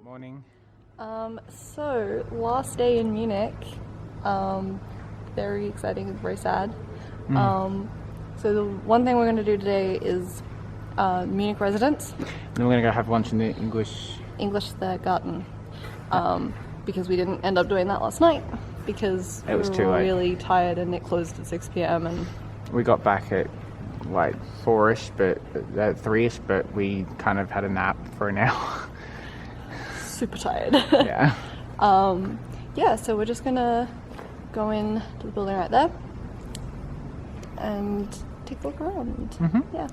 Morning. So last day in Munich, very exciting, very sad. So the one thing we're going to do today is Munich Residenz. Then we're going to go have lunch in the English the garden, because we didn't end up doing that last night because it was we too were late. really tired and it closed at 6 p.m. and we got back at like 4ish, but at 3ish, but we kind of had a nap for an hour. super tired. Yeah. Yeah, so we're just gonna go in to the building right there and take a look around. Yeah.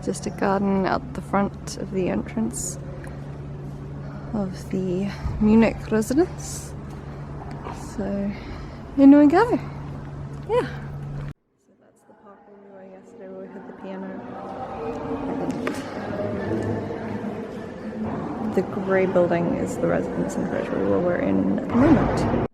Just a garden out the front of the entrance of the Munich Residenz. So, in we go. Yeah. So that's the park where we were yesterday where we had the piano. And the grey building is the residence and treasury where we're in at the moment.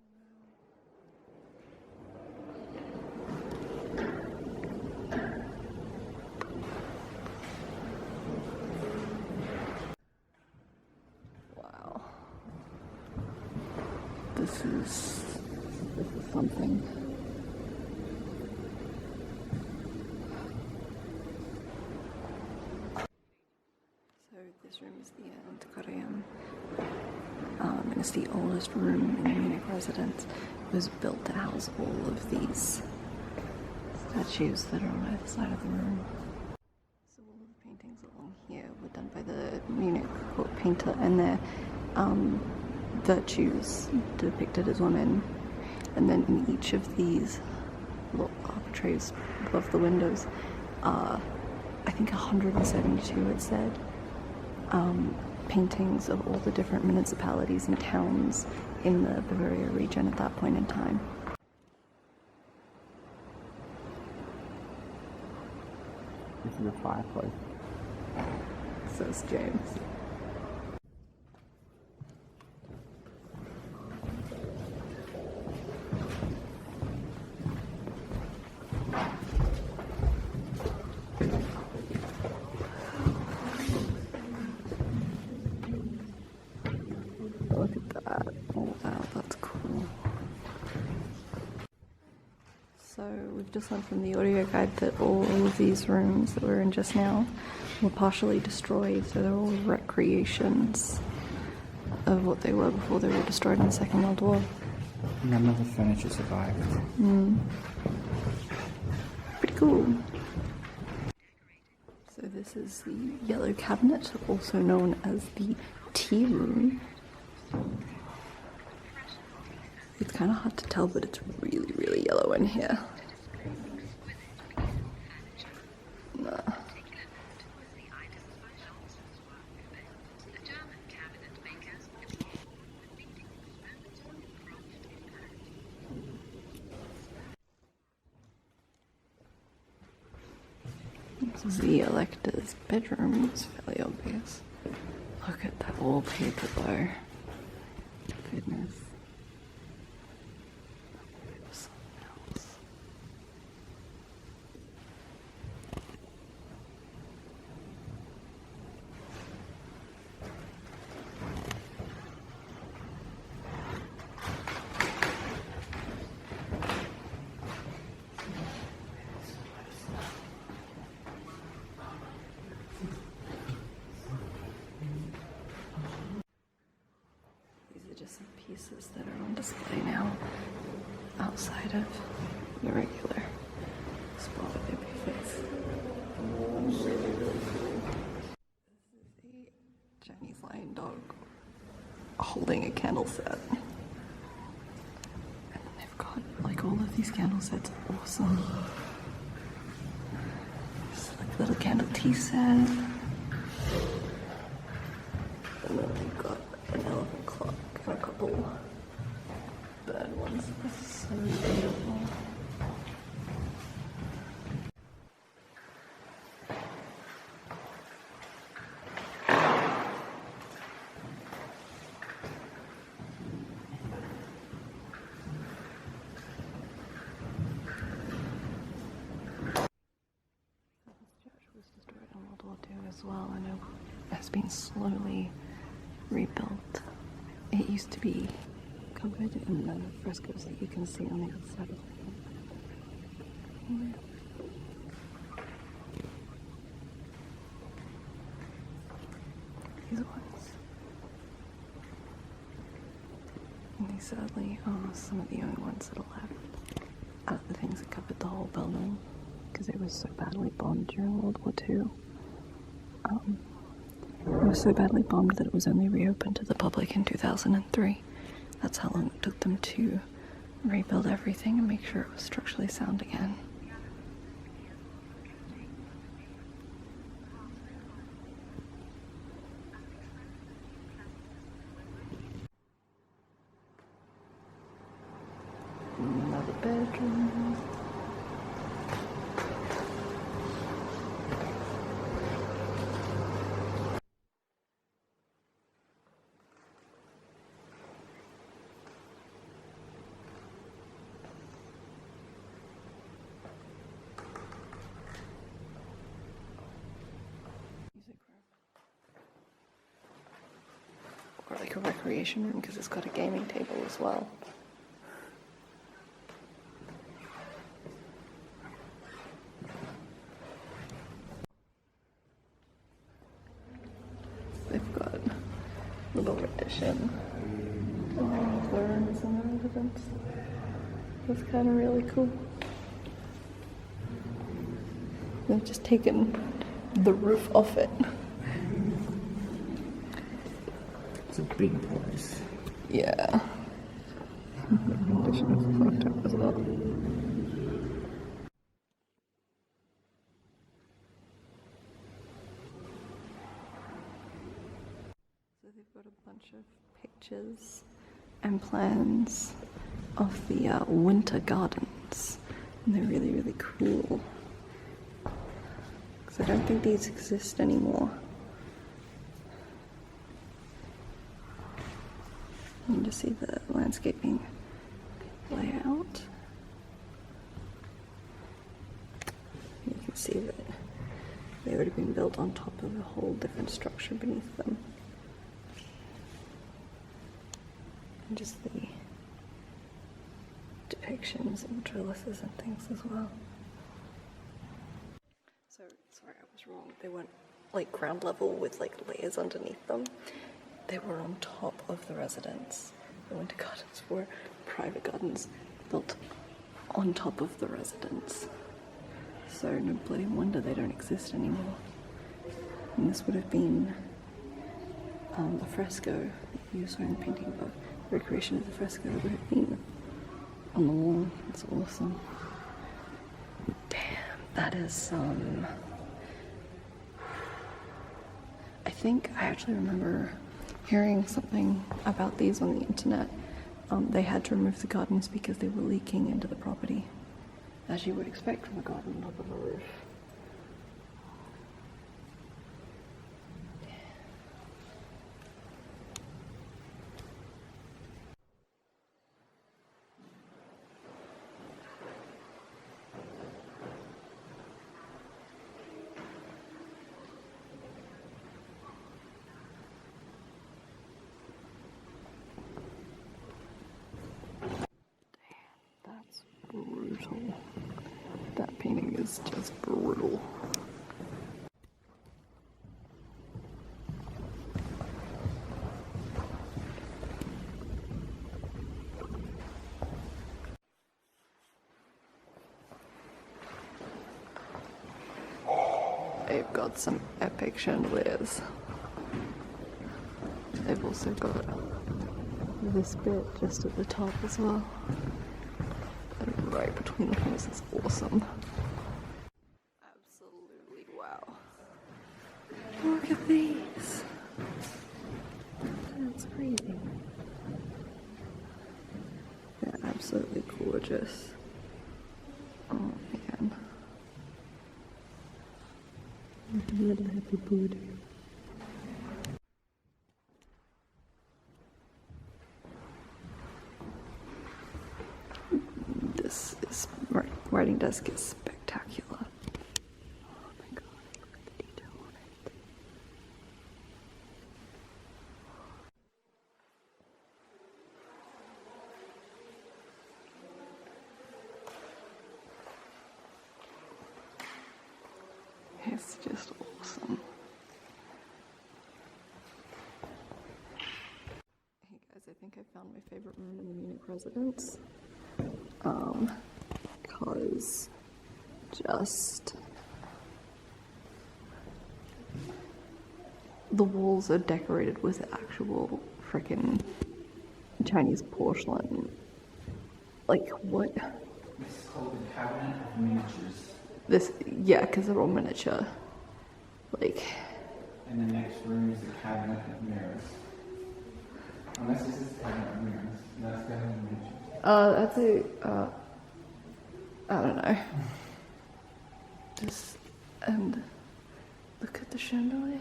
This is something. So this room is the Antiquarium, and it's the oldest room in the Munich Residenz. It was built to house all of these statues that are on either side of the room. So all of the paintings along here were done by the Munich court painter, and they're virtues depicted as women, and then in each of these little architraves above the windows are, I think 172 it said, paintings of all the different municipalities and towns in the Bavaria region at that point in time. This is a fireplace. Says James. Look at that. Oh wow, that's cool. So we've just learned from the audio guide that all of these rooms that we're in just now were partially destroyed, so they're all recreations of what they were before they were destroyed in the Second World War. None of the furniture survived. Pretty cool. So this is the yellow cabinet, also known as the tea room. It's kind of hard to tell, but it's really, really yellow in here. This is the elector's bedroom. It's fairly obvious. Look at that wallpaper though. Goodness. Something else. Just some pieces that are on display now outside of the regular spot where they'd be fixed. This is a Chinese lion dog holding a candle set. And then they've got like all of these candle sets are awesome. It's like a little candle tea set. And then they've got an elephant clock. A couple bird ones. This is so beautiful. well, and it has been slowly rebuilt. It used to be covered in the frescoes that you can see on the other side of the room. These ones. And these sadly are some of the only ones that are left out of the things that covered the whole building, because it was so badly bombed during World War II. It was so badly bombed that it was only reopened to the public in 2003. That's how long it took them to rebuild everything and make sure it was structurally sound again. Another bedroom. Or like a recreation room, because it's got a gaming table as well. They've got a little rendition of the rooms in the residence. That's kind of really cool. They've just taken the roof off it. It's a big place. Yeah. The rendition is fucked up as well. So they've got a bunch of pictures and plans of the winter gardens. And they're really, really cool. Because I don't think these exist anymore. You can just see the landscaping layout. You can see that they would have been built on top of a whole different structure beneath them. And just the depictions of trellises and things as well. So, sorry, I was wrong. They weren't like ground level with like layers underneath them. They were on top of the residence. The winter gardens were private gardens built on top of the residence. So no bloody wonder they don't exist anymore. And this would have been the fresco that you saw in the painting above. The recreation of the fresco that would have been on the wall. It's awesome. Damn, that is I think I actually remember hearing something about these on the internet. They had to remove the gardens because they were leaking into the property, as you would expect from a garden on top of a roof. That's brutal. That painting is just brutal. They've got some epic chandeliers. They've also got this bit just at the top as well. And right between the holes is awesome. Absolutely wow. Look at these. That's crazy. They're absolutely gorgeous. Oh man. Little happy bird. This writing desk is spectacular. Oh my god, look at the detail on it. It's just awesome. Hey guys, I think I found my favorite room in the Munich Residence. Because just the walls are decorated with actual freaking Chinese porcelain. Like, what? This is called the Cabinet of Miniatures. This, yeah, because they're all miniature. Like. And the next room is the Cabinet of Mirrors. Unless this is the Cabinet of Mirrors. That's the Cabinet of Miniatures. That's I don't know. Just, and look at the chandelier.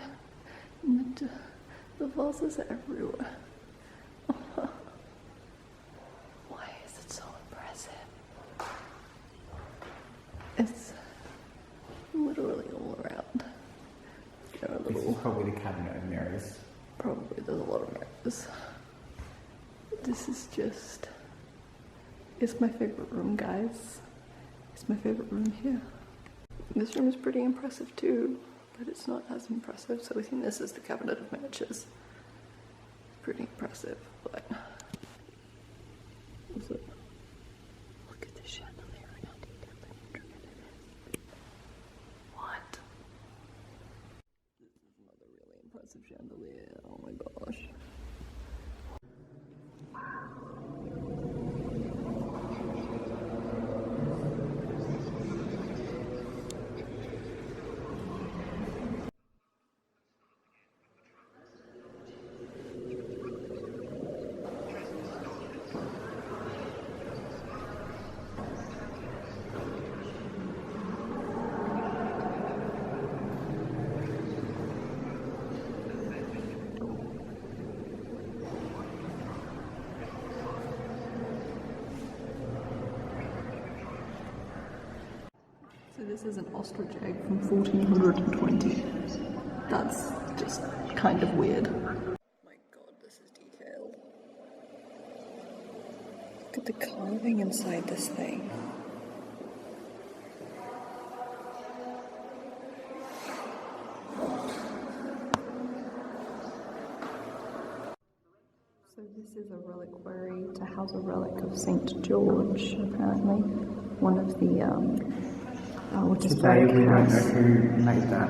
And the vases are everywhere. Why is it so impressive? It's literally all around. There are This is probably the Cabinet of Mirrors. Probably there's a lot of mirrors. This is just, it's my favorite room, guys. It's my favorite room here. This room is pretty impressive too, but it's not as impressive. So I think this is the Cabinet of Miniatures. Pretty impressive, but what's it? Look at the chandelier and how detailed and intricate it is. What? This is another really impressive chandelier. Oh my gosh. So this is an ostrich egg from 1420. That's just kind of weird. My god, this is detailed. Look at the carving inside this thing. So this is a reliquary to house a relic of St. George, apparently. One of the Today we don't know who made that.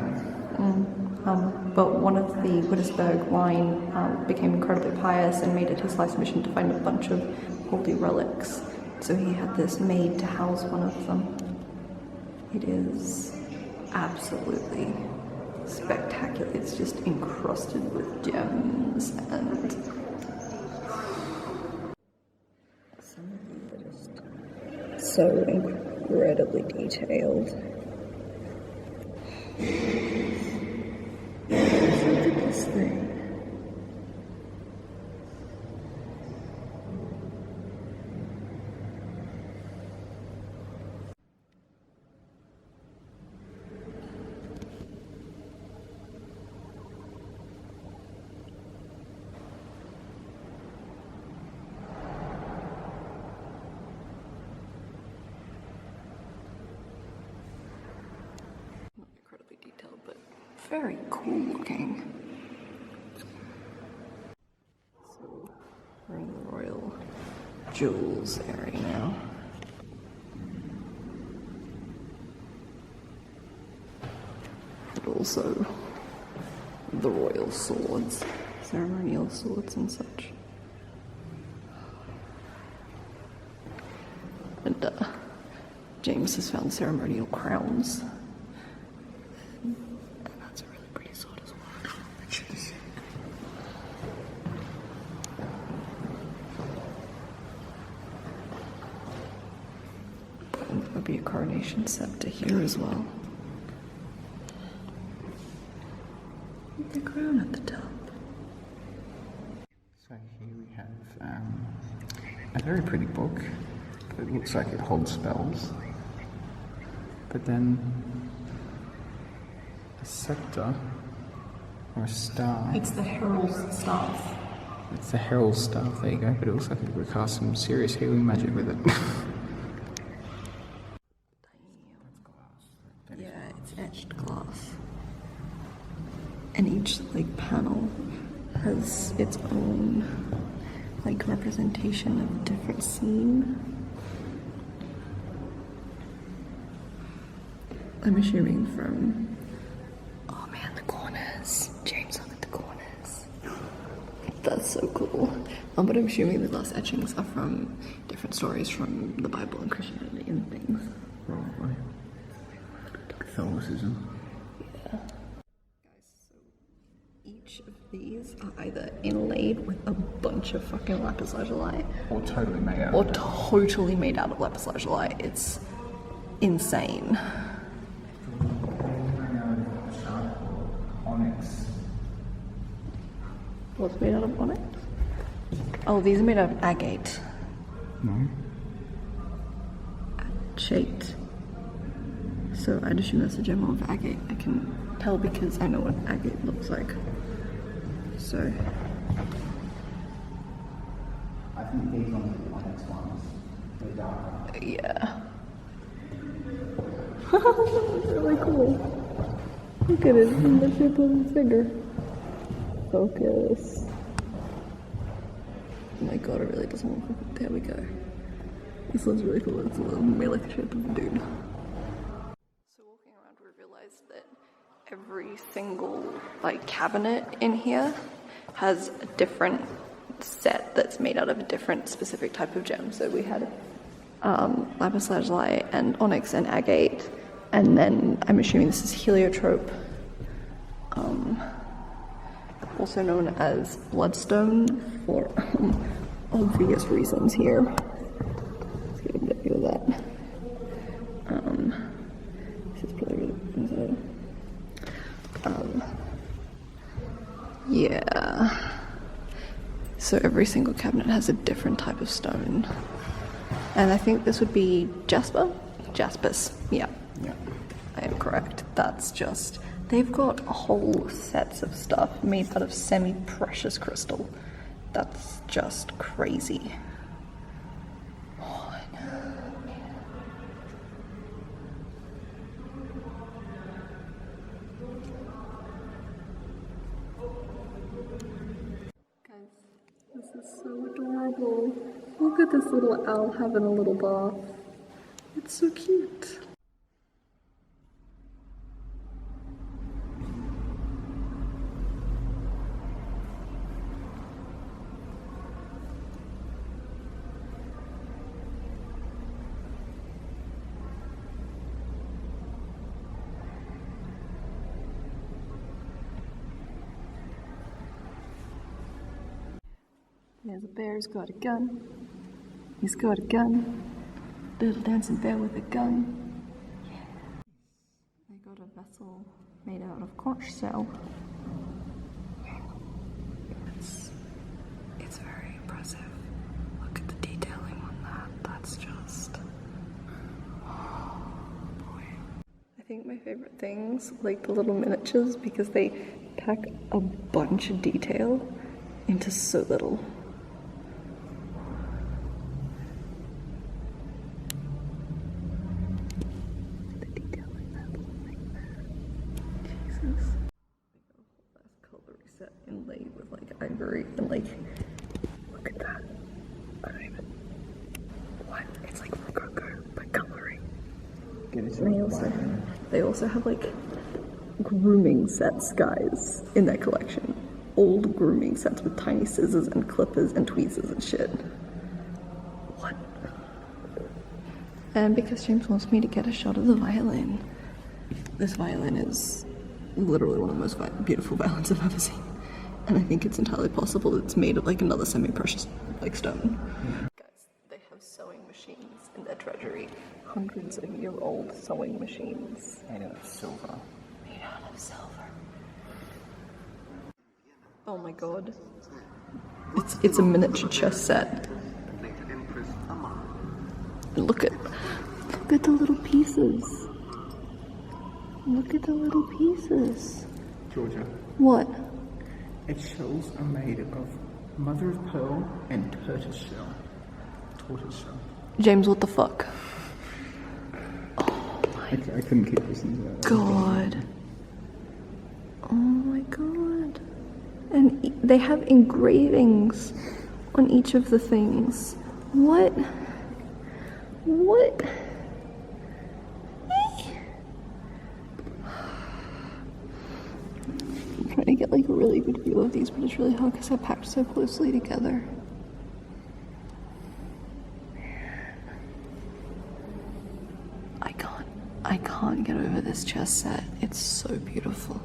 But one of the Wittenberg line became incredibly pious and made it his life's mission to find a bunch of holy relics. So he had this made to house one of them. It is absolutely spectacular. It's just encrusted with gems and some of these are just so incredibly detailed. Look at this thing. Not incredibly detailed, but very cool looking. So we're in the Royal Jewels area now. But also the royal swords, ceremonial swords and such. And James has found ceremonial crowns. And that's a really pretty sword as well. And there would be a coronation scepter here as well. With the crown at the top. So here we have a very pretty book. It looks like it holds spells. But then a scepter or a star. It's the herald's staff. It's the herald's staff, there you go, but it looks like it would cast some serious healing magic with it. Yeah, it's etched glass. its own like representation of a different scene. I'm assuming from, oh man, the corners. James, look at the corners. That's so cool. But I'm assuming the glass etchings are from different stories from the Bible and Christianity and things. Probably. Catholicism. Yeah. Guys, so each of these are either inlaid with a bunch of fucking lapis lazuli, Or totally made out or of it. totally made out of lapis lazuli. It's insane. Onyx. What's made out of onyx? Oh, these are made out of agate. No. Shaped. So I'd assume that's a gem of agate. I can tell because I know what agate looks like. So I think these ones are the onyx ones. They're darker. yeah. That's really cool. Look at it in the shape of his finger. Focus. Oh my god, it really doesn't want to. There we go. This one's really cool. It's a little made like the shape of a dude. So walking around, we realized that every single like cabinet in here has a different set that's made out of a different specific type of gem. So we had lapis lazuli and onyx and agate, and then I'm assuming this is heliotrope, also known as bloodstone for obvious reasons here. Let's get a bit of that. This is probably really yeah. So every single cabinet has a different type of stone. And I think this would be jasper? Jaspis, yeah. Yeah. I am correct. That's just, they've got whole sets of stuff made out of semi-precious crystal. That's just crazy. Oh, guys, this is so adorable. Look at this little owl having a little bath. It's so cute. There's a bear who's got a gun. He's got a gun. Little dancing bear with a gun. Yeah. They got a vessel made out of conch shell. It's very impressive. Look at the detailing on that. That's just, oh boy. I think my favorite things, like the little miniatures, because they pack a bunch of detail into so little. Cutlery set inlaid with like ivory and like, look at that. I don't even, what? It's like rococo but cutlery. They also have like grooming sets, guys, in their collection. Old grooming sets with tiny scissors and clippers and tweezers and shit. What? And because James wants me to get a shot of the violin, this violin is literally one of the most beautiful violins I've ever seen. And I think it's entirely possible that it's made of like another semi-precious like stone. Guys, they have sewing machines in their treasury. Hundreds of year-old sewing machines. Made out of silver. Made out of silver. Oh my god. It's a miniature chess set. Look at the little pieces. Look at the little pieces. Georgia. What? Its shells are made of mother of pearl and tortoise shell. Tortoise shell. James, what the fuck? I couldn't keep listening to that. God. Oh my god. And they have engravings on each of the things. What? What? I'm trying to get like a really good view of these, but it's really hard because they're packed so closely together. I can't get over this chess set. It's so beautiful.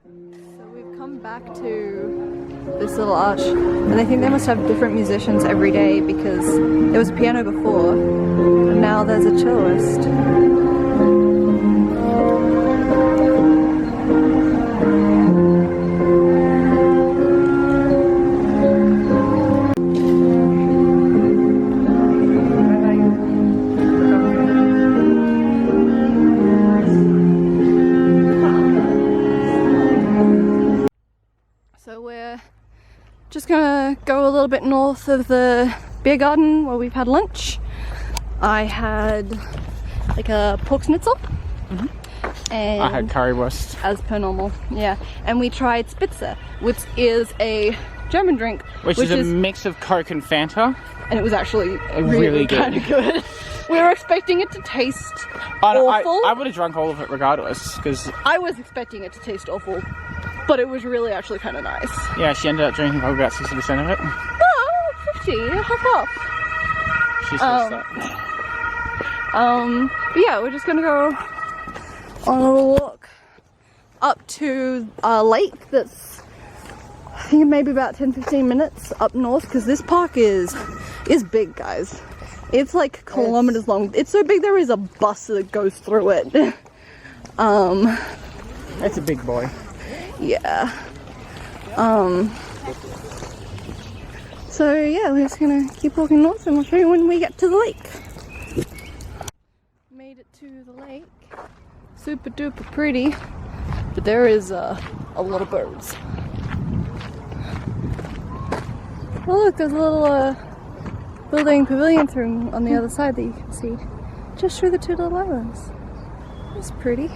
So we've come back to this little arch, and I think they must have different musicians every day because there was a piano before, and now there's a celloist. Just gonna go a little bit north of the beer garden where we've had lunch. I had like a pork schnitzel. And I had currywurst. As per normal, yeah. And we tried Spitzer, which is a German drink. Which is a mix of Coke and Fanta. And it was actually really good. Kind of good. We were expecting it to taste awful. I would have drunk all of it regardless, because I was expecting it to taste awful. But it was really actually kind of nice. Yeah, she ended up drinking probably about 60% of it. Oh, 50, half off. She says that. But yeah, we're just gonna go on a walk up to a lake that's, I think maybe about 10-15 minutes up north, because this park is big, guys. It's like kilometers long. It's so big there is a bus that goes through it. It's a big boy. Yeah. So yeah, we're just gonna keep walking north and we'll show you when we get to the lake. Made it to the lake. Super duper pretty. But there is a lot of birds. Oh look, there's a little building pavilion through on the other side that you can see. Just through the two little islands. It's pretty.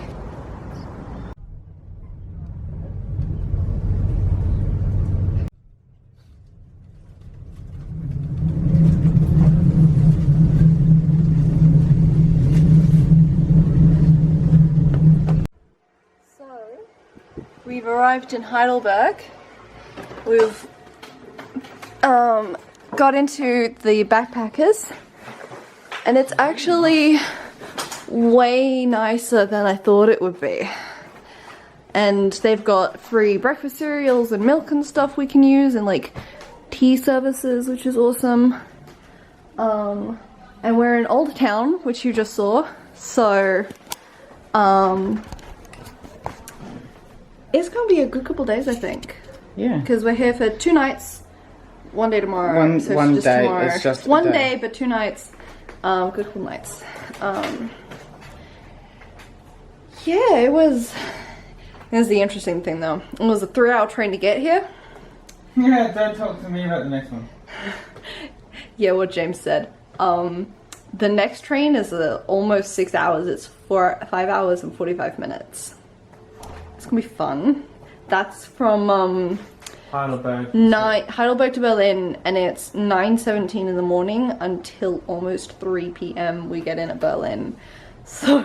We've arrived in Heidelberg. We've got into the backpackers, and it's actually way nicer than I thought it would be. And they've got free breakfast cereals and milk and stuff we can use, and like tea services, which is awesome. And we're in Old Town, which you just saw, so it's gonna be a good couple days, I think. Yeah. Because we're here for 2 nights, 1 day tomorrow. So one it's just day. tomorrow. It's just one a day, but 2 nights. Good couple nights. Yeah, it was. Here's the interesting thing, though. It was a 3-hour train to get here. Yeah, don't talk to me about the next one. Yeah, what James said. The next train is almost 6 hours. It's 5 hours and 45 minutes. It's gonna be fun. That's from Heidelberg. Heidelberg to Berlin, and it's 9:17 in the morning until almost 3 p.m. we get in at Berlin. So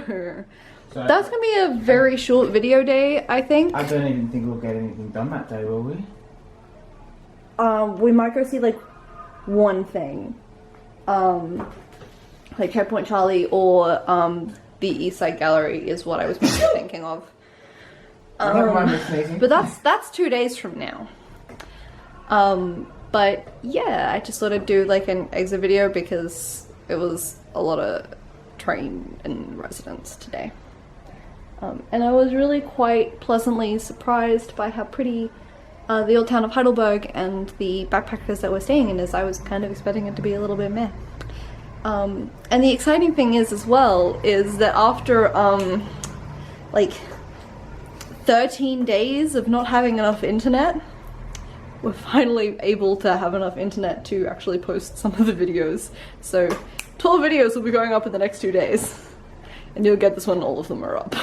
that's gonna be a very short video day, I think. I don't even think we'll get anything done that day, will we? We might go see like one thing, like Checkpoint Charlie or the East Side Gallery is what I was mostly thinking of. But that's 2 days from now. But yeah, I just thought I'd do like an exit video because it was a lot of train and residence today. And I was really quite pleasantly surprised by how pretty the old town of Heidelberg and the backpackers that we're staying in is. I was kind of expecting it to be a little bit meh. And the exciting thing is as well is that after like 13 days of not having enough internet, we're finally able to have enough internet to actually post some of the videos. So 12 videos will be going up in the next 2 days. And you'll get this one, all of them are up.